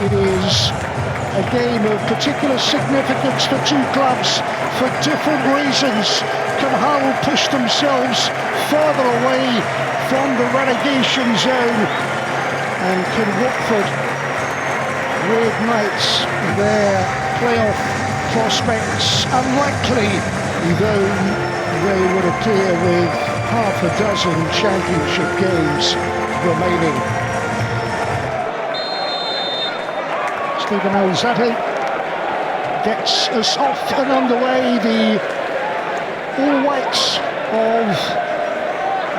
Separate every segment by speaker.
Speaker 1: It is a game of particular significance for two clubs for different reasons. Can Hull push themselves further away from the relegation zone, and can Watford reignite their playoff prospects? Unlikely, though they would appear with half a dozen championship games remaining. Steven Alzate gets us off and underway. The all-whites of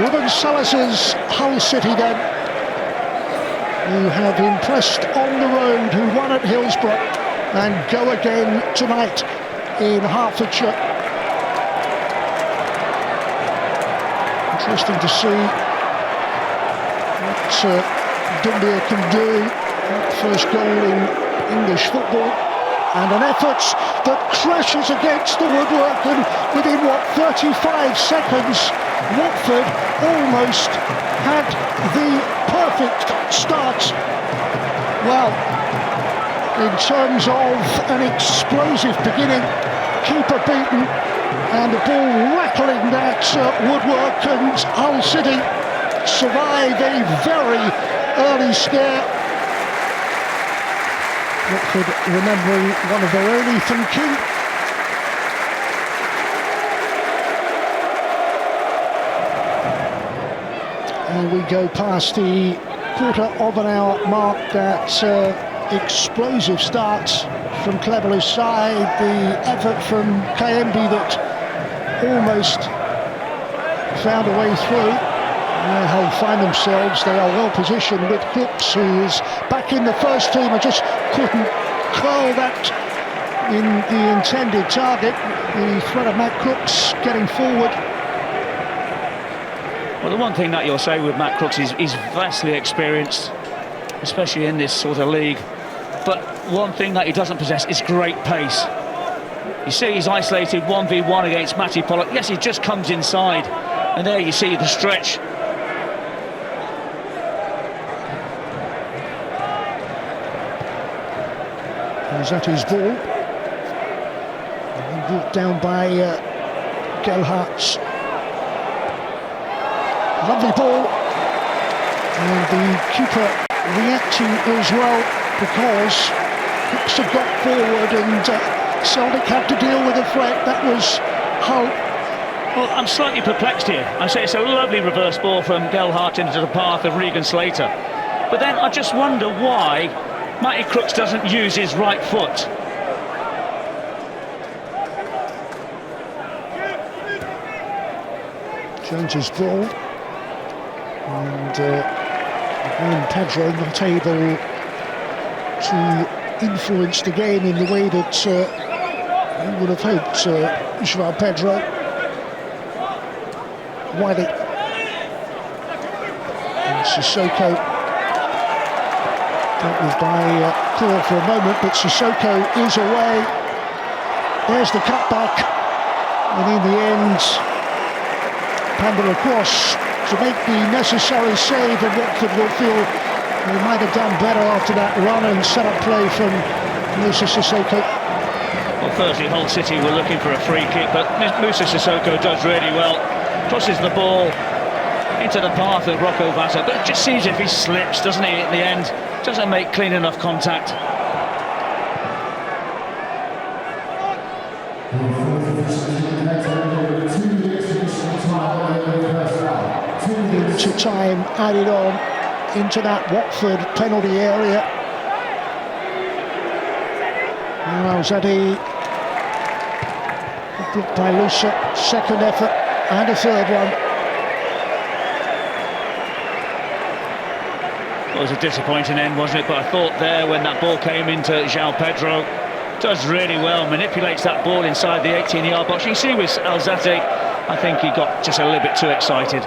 Speaker 1: Ruben Salazar's Hull City then, who have impressed on the road, who won at Hillsborough and go again tonight in Hertfordshire. Interesting to see what Dumbia can do. First goal in English football, and an effort that crashes against the woodwork, and within 35 seconds Watford almost had the perfect start. Well, in terms of an explosive beginning, keeper beaten and the ball rattling that woodwork, and Hull City survive a very early scare. Watford remembering one of their early thinking. And we go past the quarter of an hour mark. That explosive start from Cleverly's side, the effort from Kayembe that almost found a way through. Hull find themselves, they are well positioned with Crooks, who is back in the first team and just couldn't curl that in the intended target. The threat of Matt Crooks getting forward.
Speaker 2: Well, the one thing that you'll say with Matt Crooks is he's vastly experienced, especially in this sort of league. But one thing that he doesn't possess is great pace. You see he's isolated 1v1 against Mattie Pollock. Yes, he just comes inside, and there you see the stretch.
Speaker 1: Zatti's ball, and brought down by Gelhardt. Lovely ball, and the keeper reacting as well, because Crooks had got forward and Celtic had to deal with a threat. That was Hull.
Speaker 2: Well, I'm slightly perplexed here. I say it's a lovely reverse ball from Gelhardt into the path of Regan Slater, but then I just wonder why Matty Crooks doesn't use his right foot.
Speaker 1: Jones's ball, and Graham Pedro not able to influence the game in the way that you would have hoped. João Pedro, Wiley, and Sissoko. Dealt with by Paul for a moment, but Sissoko is away. There's the cutback, and in the end, Panda across to make the necessary save, and Watford will feel they might have done better after that run and set up play from Moussa Sissoko.
Speaker 2: Well, firstly, Hull City were looking for a free kick, but Moussa Sissoko does really well. Crosses the ball into the path of Rocco Vata, but it just seems if he slips, doesn't he, at the end? Doesn't make clean enough contact.
Speaker 1: To time added on into that Watford penalty area. Alzate blocked by Lusa. Second effort and a third one.
Speaker 2: It was a disappointing end, wasn't it? But I thought there, when that ball came into João Pedro, does really well, manipulates that ball inside the 18-yard box. You see with Alzate, I think he got just a little bit too excited.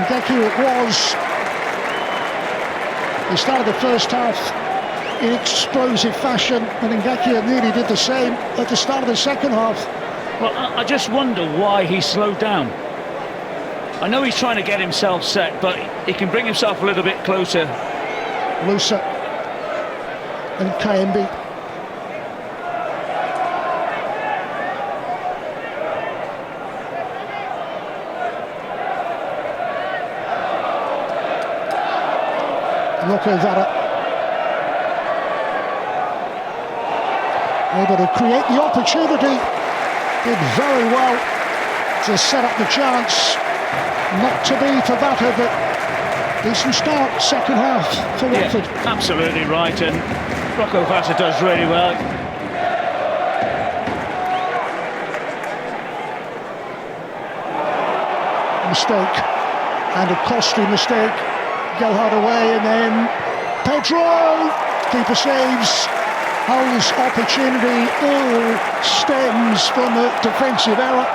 Speaker 1: Ngeki it was. He started the first half in explosive fashion, and Ngakia nearly did the same at the start of the second half.
Speaker 2: Well, I just wonder why he slowed down. I know he's trying to get himself set, but he can bring himself a little bit closer.
Speaker 1: Moussa and Kayembe. Kayembe able to create the opportunity, did very well to set up the chance. Not to be for batter, but decent start, second half for Watford.
Speaker 2: Yeah, absolutely right, and Rocco Vata does really well.
Speaker 1: Mistake, and a costly mistake. Gelhardt away, and then Pedro, keeper saves. Hull's opportunity all stems from a defensive error.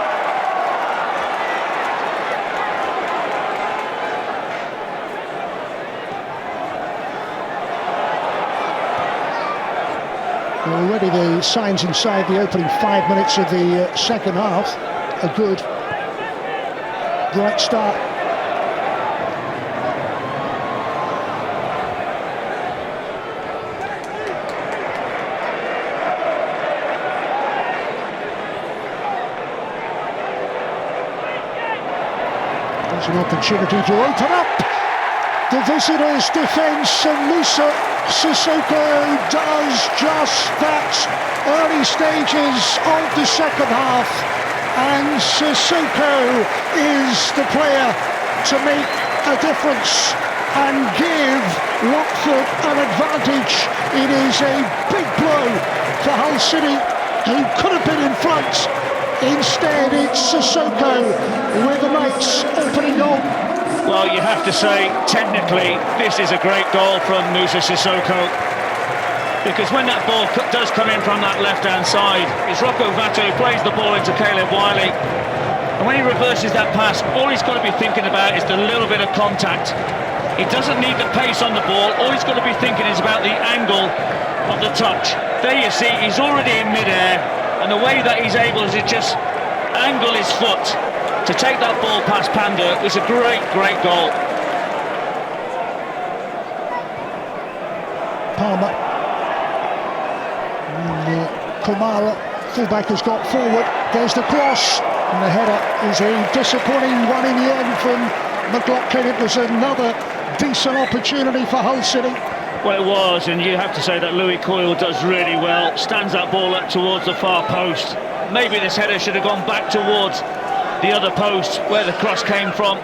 Speaker 1: Already the signs inside the opening 5 minutes of the second half are good. Bright start. There's an opportunity to open up the visitors' defence, and Moussa Sissoko does just that. Early stages of the second half, and Sissoko is the player to make a difference and give Watford an advantage. It is a big blow for Hull City, who could have been in front. Instead, it's Sissoko with the Knights opening goal.
Speaker 2: Well, you have to say, technically, this is a great goal from Moussa Sissoko. Because when that ball does come in from that left-hand side, it's Rocco Vata who plays the ball into Caleb Wiley. And when he reverses that pass, all he's got to be thinking about is the little bit of contact. He doesn't need the pace on the ball. All he's got to be thinking is about the angle of the touch. There you see, he's already in mid-air. And the way that he's able to just angle his foot to take that ball past Panda was a great, great goal.
Speaker 1: Palmer. And Kumara, fullback, has got forward. There's the cross. And the header is a disappointing one in the end from McLaughlin. It was another decent opportunity for Hull City.
Speaker 2: Well, it was, and you have to say that Louis Coyle does really well. Stands that ball up towards the far post. Maybe this header should have gone back towards the other post where the cross came from.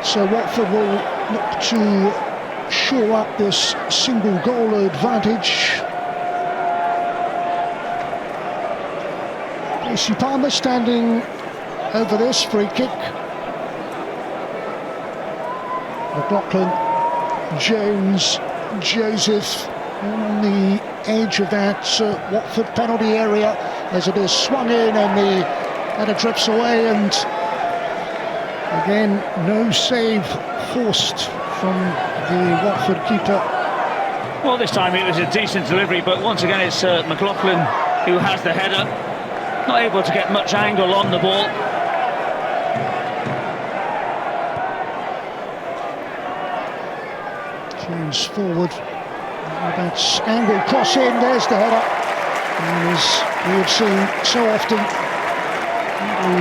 Speaker 1: So Watford will look to shore up this single goal advantage. Casey Palmer standing over this free kick. McLaughlin, Jones, Joseph on the edge of that Watford penalty area as it is swung in, and the header drifts away, and again no save forced from the Watford keeper.
Speaker 2: Well, this time it was a decent delivery, but once again it's McLaughlin who has the header. Not able to get much angle on the ball.
Speaker 1: Jones forward. That's angle cross in. There's the header. And as we have seen so often,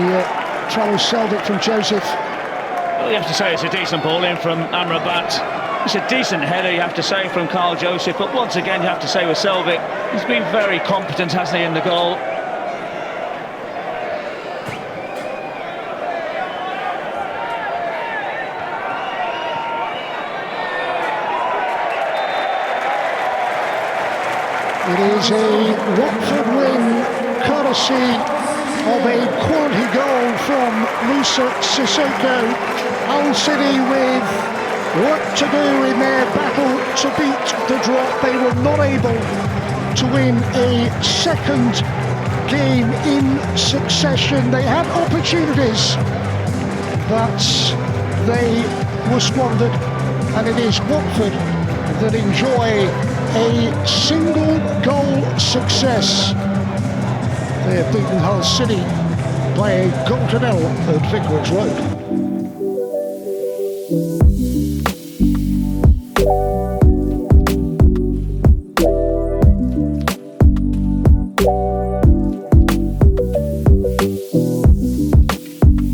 Speaker 1: the trouble sold it from Joseph.
Speaker 2: Well, you have to say it's a decent ball in from Amrabat. It's a decent header, you have to say, from Carl Joseph. But once again, you have to say with Selvik, he's been very competent, hasn't he, in the goal.
Speaker 1: It is a Watford win, courtesy of a quality goal from Moussa Sissoko. Hull City with work to do in their battle to beat the drop. They were not able to win a second game in succession. They had opportunities, but they were squandered, and it is Watford that enjoy a single goal success. They have beaten Hull City by a goal to nil at Vicarage Road.